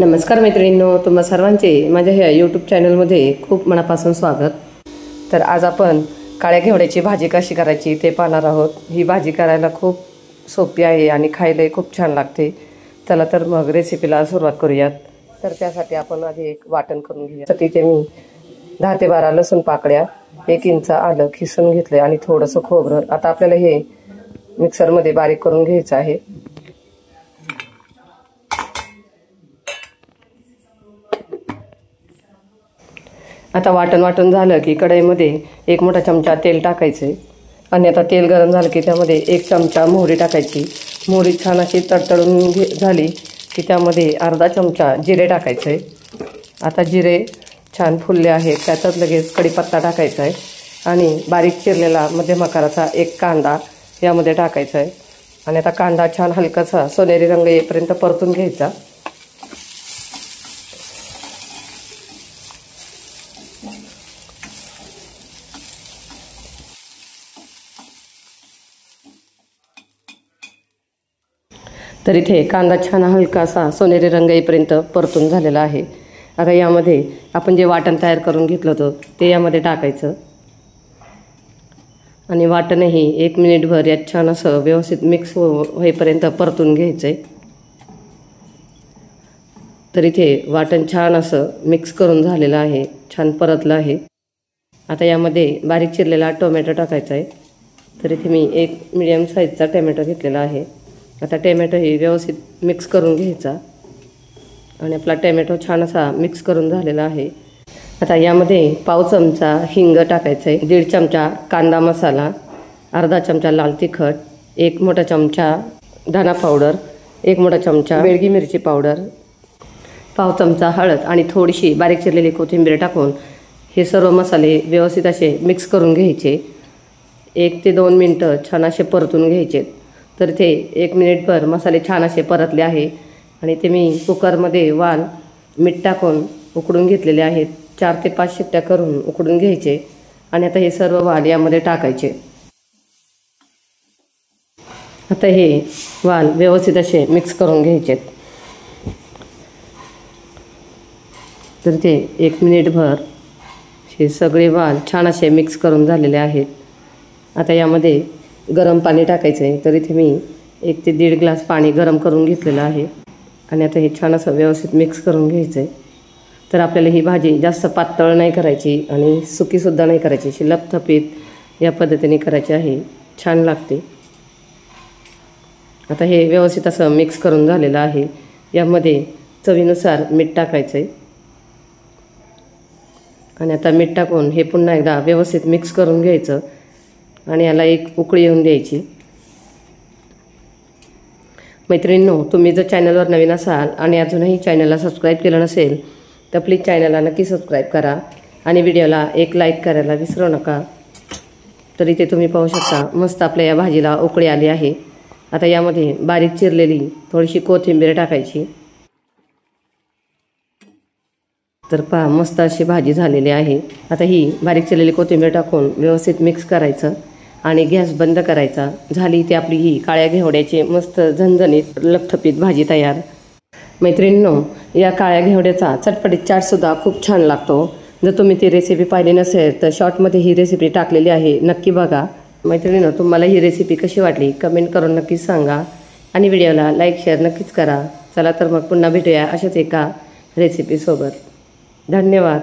नमस्कार मैत्रिणींनो, तुम्हा सर्वांचे माझ्या ह्या यूट्यूब चॅनलमध्ये खूप मनापासून स्वागत। तर आज आपण काळ्या घेवड्याची भाजी कशी करायची ते पाहणार आहोत। ही भाजी करायला खूप सोपी आहे आणि खायला खूप छान लागते। चला तर मग रेसिपीला सुरुवात करूयात। तर त्यासाठी आपण आधी एक वाटण करून घेऊया। तर तिथे मी 10 ते 12 लसूण पाकळ्या, 1 इंच आलं खिसून घेतले आणि थोडंसं खोबरं आता आपल्याला हे मिक्सरमध्ये बारीक करून घ्यायचं आहे। आता वाटण झालं की कढईमध्ये 1 मोठा चमचा तेल टाकायचे आणि आता तेल गरम झालं की त्यामध्ये 1 चमचा मोहरी टाकायची। मोहरी छान अशी तडतडून झाली की त्यामध्ये अर्धा चमचा जिरे टाकायचे। आता जिरे छान फुलले आहेत त्यातच लगेच कढीपत्ता टाकायचा आहे आणि बारीक चिरलेला मध्यम आकाराचा 1 कांदा यामध्ये टाकायचा आहे आणि आता कांदा छान हलकासा सोनेरी रंग येईपर्यंत परतून घ्यायचा। तर इथे कांदा छान हलकासा सोनेरी रंग येईपर्यंत परतून झालेला आहे। आता यामध्ये आपण जे वाटण तयार करून घेतलं होतं ते यामध्ये टाकायचं आणि वाटणही 1 मिनिटभर यात छान असं व्यवस्थित मिक्स होईपर्यंत परतून घ्यायचंय। तर इथे वाटण छान असं मिक्स करून झालेलं आहे, छान परतलं आहे। आता यामध्ये बारीक चिरलेला टोमॅटो टाकायचा आहे। तर इथे मी 1 मीडियम साईजचा टोमॅटो घेतलेला आहे। आता टोमॅटो हे व्यवस्थित मिक्स करून घ्यायचा आणि आपला टोमॅटो छान असा मिक्स करून झालेला आहे। आता यामध्ये पाव चमचा हिंग टाकायचं आहे, 1.5 चमचा कांदा मसाला, अर्धा चमचा लाल तिखट, 1 मोठा चमचा धना पावडर, 1 मोठा चमचा बेडगी मिरची पावडर, पाव चमचा हळद आणि थोडीशी बारीक चिरलेली कोथिंबीर टाकून हे सर्व मसाले व्यवस्थित असे मिक्स करून घ्यायचे। 1 ते 2 मिनिटं छान असे परतून घ्यायचे। तर ते 1 मिनिटभर मसाले छान असे परतले आहे आणि ते मी कुकरमध्ये वाल मीठ टाकून उकडून घेतलेले आहेत। 4 ते 5 शिट्ट्या करून उकडून घ्यायचे आणि आता हे सर्व वाल यामध्ये टाकायचे। आता हे वाल व्यवस्थित असे मिक्स करून घ्यायचे। तर ते 1 मिनिटभर हे सगळे वाल छान असे मिक्स करून झालेले आहेत। आता यामध्ये गरम पाणी टाकायचं आहे। तर इथे मी 1 ते 1.5 ग्लास पाणी गरम करून घेतलेलं आहे आणि आता हे छान असं व्यवस्थित मिक्स करून घ्यायचं आहे। तर आपल्याला ही भाजी जास्त पातळ नाही करायची आणि सुकीसुद्धा नाही करायची, अशी लपथपीत या पद्धतीने करायची आहे, छान लागते। आता हे व्यवस्थित असं मिक्स करून झालेलं आहे। यामध्ये चवीनुसार मीठ टाकायचं आहे आणि आता मीठ टाकून हे पुन्हा एकदा व्यवस्थित मिक्स करून घ्यायचं आणि याला 1 उकळी येऊन द्यायची। मैत्रिणींनो, तुम्ही जर चॅनलवर नवीन असाल आणि अजूनही चॅनलला सबस्क्राईब केलं नसेल तर प्लीज चॅनलला नक्की सबस्क्राईब करा आणि व्हिडिओला 1 लाईक करायला विसरू नका। तर इथे तुम्ही पाहू शकता मस्त आपल्या या भाजीला उकळी आली आहे। आता यामध्ये बारीक चिरलेली थोडीशी कोथिंबीर टाकायची। तर पहा मस्त अशी भाजी झालेली आहे। आता ही बारीक चिरलेली कोथिंबीर टाकून व्यवस्थित मिक्स करायचं आणि गॅस बंद करायचा। झाली ती आपली ही काळ्या घेवड्याची मस्त झणझणीत लपथपीत भाजी तयार। मैत्रिणींनो, या काळ्या घेवड्याचा चटपटीत चाटसुद्धा खूप छान लागतो। जर तुम्ही ती रेसिपी पाहिली नसेल तर शॉर्टमध्ये ही रेसिपी टाकलेली आहे, नक्की बघा। मैत्रिणींनो, तुम्हाला ही रेसिपी कशी वाटली कमेंट करून नक्कीच सांगा आणि व्हिडिओला लाईक शेअर नक्कीच करा। चला तर मग पुन्हा भेटूया अशाच एका रेसिपीसोबत। धन्यवाद।